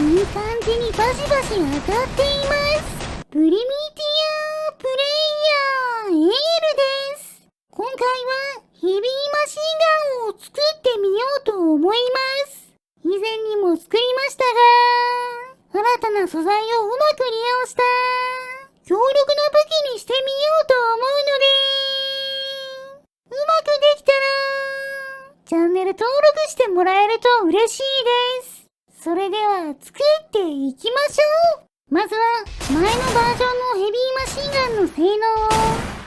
いい感じにバシバシ当たっています。プリミティアプレイヤーエールです。今回はヘビーマシンガンを作ってみようと思います。以前にも作りましたが、新たな素材をうまく利用した強力な武器にしてみようと思うので、うまくできたらチャンネル登録してもらえると嬉しいです。それでは作っていきましょう。まずは前のバージョンのヘビーマシンガンの性能を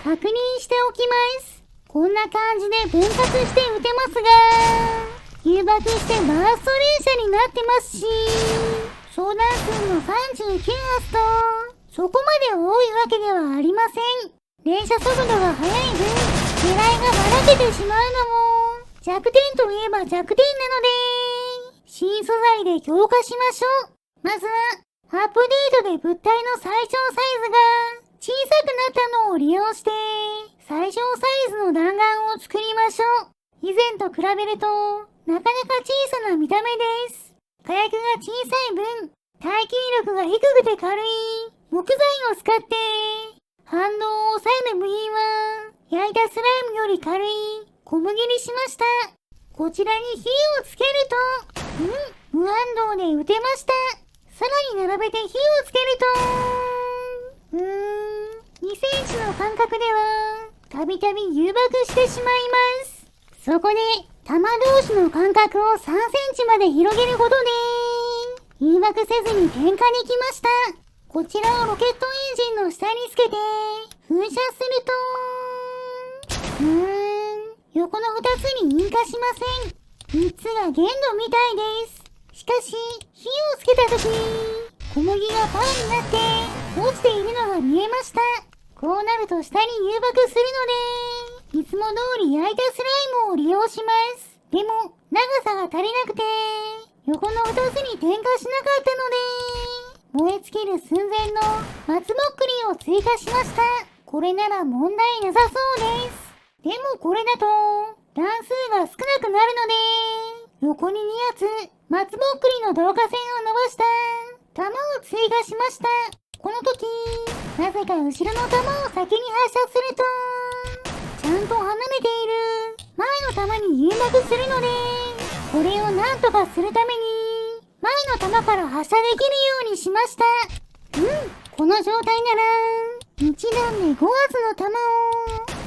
確認しておきます。こんな感じで分割して撃てますが、誘爆してバースト連射になってますし、総弾数の39発とそこまで多いわけではありません。連射速度が速い分、狙いがばらけてしまうのも弱点といえば弱点なので、新素材で強化しましょう。まずはアップデートで物体の最小サイズが小さくなったのを利用して最小サイズの弾丸を作りましょう。以前と比べるとなかなか小さな見た目です。火薬が小さい分、耐久力が低くて軽い木材を使って反動を抑える部品は焼いたスライムより軽い小麦にしました。こちらに火をつけると、無反動で撃てました。さらに並べて火をつけると、2センチの間隔ではたびたび誘爆してしまいます。そこで弾同士の間隔を3センチまで広げることで誘爆せずに点火できました。こちらをロケットエンジンの下につけて噴射すると、横の2つに引火しません。3つが限度みたいです。しかし火をつけた時、小麦がパンになって落ちているのが見えました。こうなると下に誘爆するので、いつも通り焼いたスライムを利用します。でも長さが足りなくて横の2つに点火しなかったので、燃え尽きる寸前の松ぼっくりを追加しました。これなら問題なさそうです。でもこれだと弾数が少なくなるので、横に2発松ぼっくりの導火線を伸ばした弾を追加しました。この時なぜか後ろの弾を先に発射すると、ちゃんと離れている前の弾に誘爆するので、これをなんとかするために前の弾から発射できるようにしました。この状態なら1弾で5発の弾を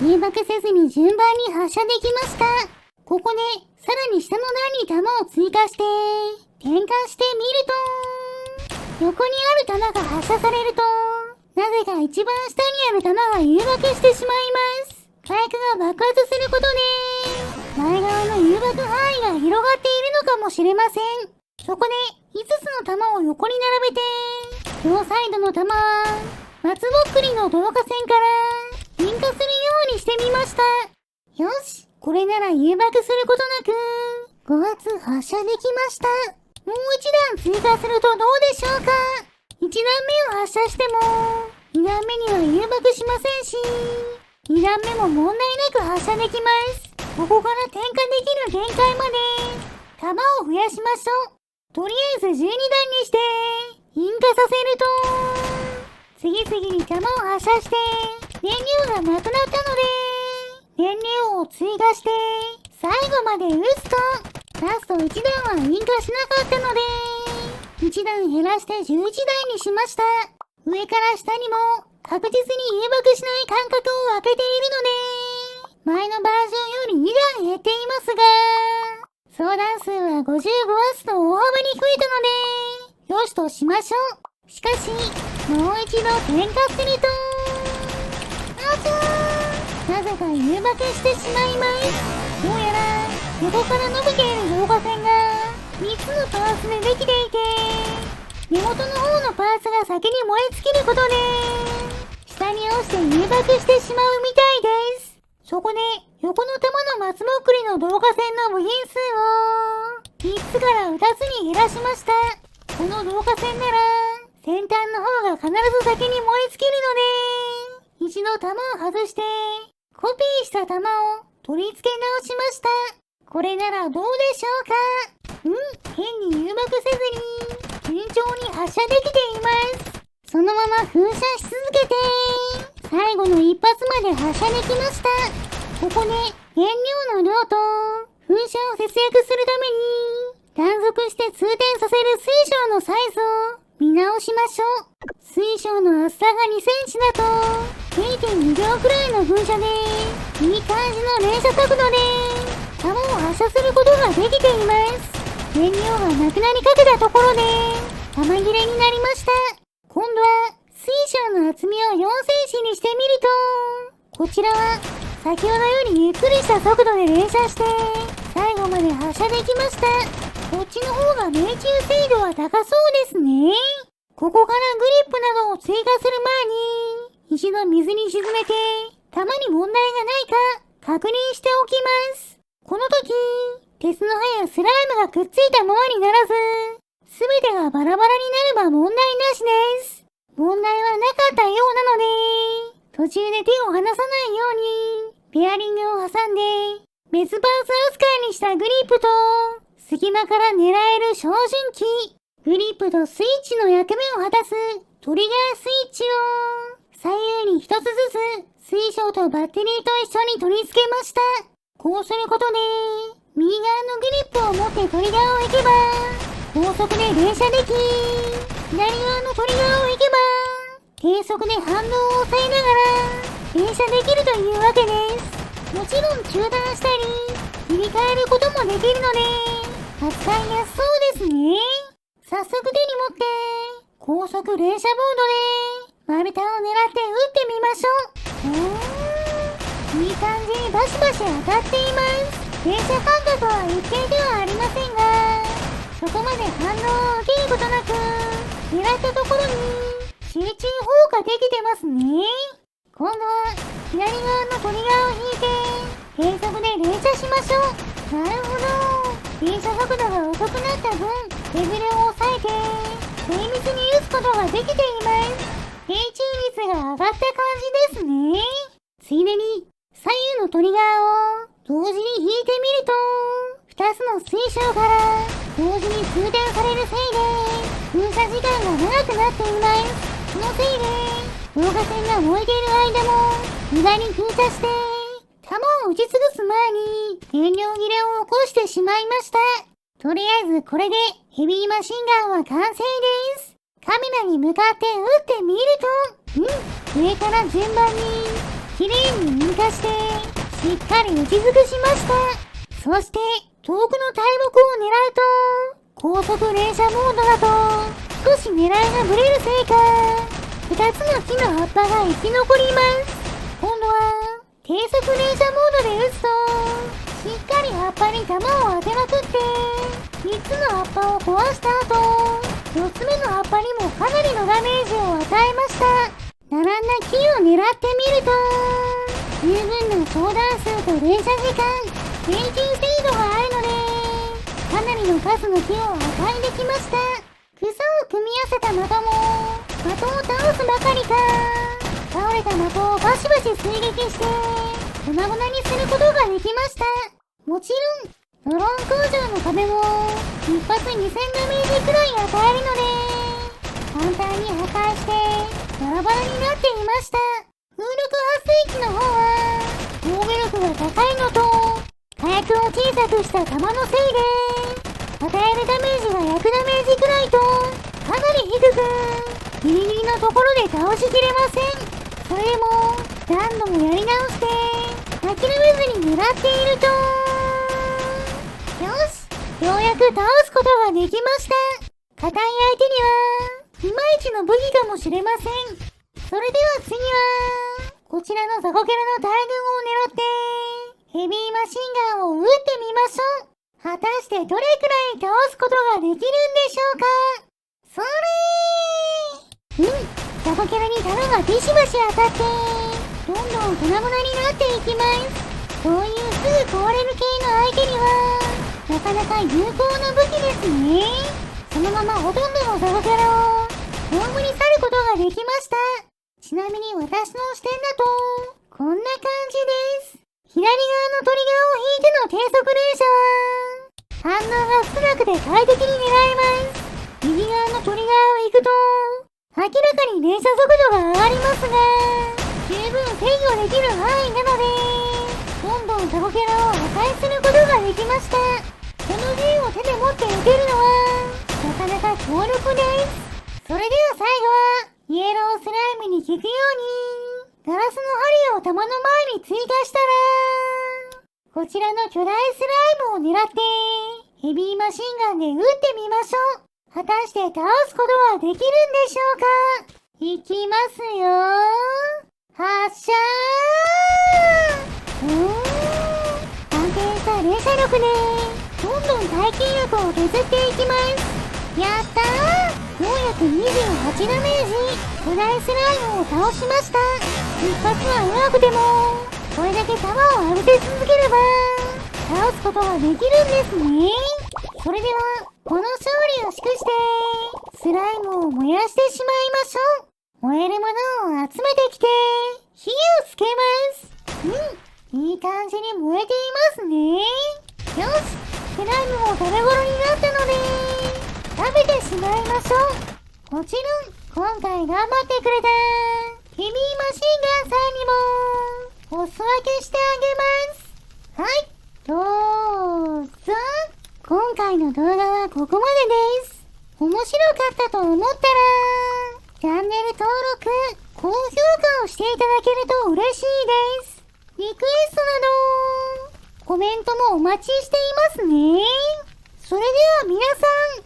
誘爆せずに順番に発射できました。ここでさらに下の段に弾を追加して点火してみると、横にある弾が発射されると、なぜか一番下にある弾が誘爆してしまいます。火薬が爆発することで前側の誘爆範囲が広がっているのかもしれません。そこで5つの弾を横に並べて、両サイドの弾は松ぼっくりの導火線から引火するようにしてみました。よし、これなら誘爆することなく5発発射できました。もう1弾追加するとどうでしょうか。1弾目を発射しても2弾目には誘爆しませんし、2弾目も問題なく発射できます。ここから点火できる限界まで弾を増やしましょう。とりあえず12弾にして引火させると、次々に弾を発射して燃料がなくなったので、燃料を追加して最後まで撃つと、ラスト1弾は引火しなかったので1弾減らして11弾にしました。上から下にも確実に誘爆しない間隔を空けているので、前のバージョンより2弾減っていますが、総弾数は55発と大幅に増えたのでよしとしましょう。しかしもう一度点火すると、なぜか誘爆してしまいます。どうやら横から伸びている導火線が3つのパーツでできていて、根元の方のパーツが先に燃え尽きることで下に落ちて誘爆してしまうみたいです。そこで横の弾の松ぼっくりの導火線の部品数を3つから2つに減らしました。この導火線なら先端の方が必ず先に燃え尽きるので、一度弾を外してコピーした弾を取り付け直しました。これならどうでしょうか。変に誘爆せずに順調発射できています。そのまま噴射し続けて、最後の一発まで発射できました。ここで燃料の量と噴射を節約するために、断続して通電させる水晶のサイズを見直しましょう。水晶の厚さが2センチだと 0.2 秒くらいの噴射でいい感じの連射速度で弾を発射することができています。燃料がなくなりかけたところで弾切れになりました。今度は水晶の厚みを4センチにしてみると、こちらは先ほどよりゆっくりした速度で連射して最後まで発射できました。こっちの方が命中精度は高そうですね。ここからグリップなどを追加する前に、一度水に沈めて、弾に問題がないか確認しておきます。この時、鉄の刃やスライムがくっついたままにならず、すべてがバラバラになれば問題なしです。問題はなかったようなので、途中で手を離さないように、ペアリングを挟んで、別パーツ扱いにしたグリップと、隙間から狙える照準器、グリップとスイッチの役目を果たすトリガースイッチを左右に一つずつ水晶とバッテリーと一緒に取り付けました。こうすることで右側のグリップを持ってトリガーを引けば高速で連射でき、左側のトリガーを引けば低速で反動を抑えながら連射できるというわけです。もちろん中断したり切り替えることもできるので扱いやすそうですね。早速手に持って、高速連射ボードで丸太を狙って撃ってみましょう。いい感じにバシバシ当たっています。連射間隔は一定ではありませんが、そこまで反応を受けることなく、狙ったところに集中砲火できてますね。今度は左側のトリガーを引いて、低速で連射しましょう。なるほど。連射速度が遅くなった分、レベルを抑えて、精密に撃つことができています。命中率が上がった感じですね。ついでに、左右のトリガーを同時に引いてみると、2つの水晶から同時に通電されるせいで、噴射時間が長くなっています。そのせいで、導火線が燃えている間も、無駄に噴射して、弾を撃ち尽くす前に燃料切れを起こしてしまいました。とりあえずこれでヘビーマシンガンは完成です。カメラに向かって撃ってみると、上から順番に綺麗に引火してしっかり撃ち尽くしました。そして遠くの大木を狙うと高速連射モードだと少し狙いがブレるせいか2つの木の葉っぱが生き残ります。今度は低速連射モードで撃つとしっかり葉っぱに弾を当てまくって3つの葉っぱを壊した後4つ目の葉っぱにもかなりのダメージを与えました。並んだ木を狙ってみると十分な相談数と連射時間、命中精度があるのでかなりの数の木を破壊できました。草を組み合わせた的も的を倒すばかりか倒れた的をバシバシ追撃して粉々にすることができました。もちろんドローン工場の壁も一発2000ダメージくらい与えるので簡単に破壊してバラバラになっていました。風力発生器の方は防御力が高いのと火薬を小さくした弾のせいで与えるダメージが100ダメージくらいとかなり低くギリギリのところで倒しきれません。それでも何度もやり直して諦めずに狙っているとよし、ようやく倒すことができました。硬い相手にはいまいちの武器かもしれません。それでは次はこちらのザコキャラの大群を狙ってヘビーマシンガンを撃ってみましょう。果たしてどれくらい倒すことができるんでしょうか。それザコキャラに弾がビシバシ当たってどんどん粉々になっていきます。そういうすぐ壊れる系の相手にはなかなか有効な武器ですね。そのままほとんどのザコキャラを葬り去ることができました。ちなみに私の視点だとこんな感じです。左側のトリガーを引いての低速連射は反応が少なくて快適に狙えます。右側のトリガーを行く明らかに連射速度が上がりますが、十分制御できる範囲なので、どんどんタコキャラを破壊することができました。この銃を手で持って撃てるのは、なかなか強力です。それでは最後は、イエロースライムに効くように、ガラスの針を弾の前に追加したら、こちらの巨大スライムを狙って、ヘビーマシンガンで撃ってみましょう。果たして倒すことはできるんでしょうか？いきますよー。発射ー。安定した連射力で、どんどん耐久力を削っていきます。やったー。428ダメージ。巨大スライムを倒しました。一発は弱くても、これだけ弾を浴びせ続ければ、倒すことができるんですね。それでは、この勝利を祝して、スライムを燃やしてしまいましょう。燃えるものを集めてきて、火をつけます。いい感じに燃えていますね。よし、スライムも食べ頃になったので、食べてしまいましょう。もちろん、今回頑張ってくれた、ヘビーマシンガンさんにも、お裾分けしてあげます。はい、どうぞ。今回の動画はここまでです。面白かったと思ったら、チャンネル登録、高評価をしていただけると嬉しいです。リクエストなど、コメントもお待ちしていますね。それでは皆さん、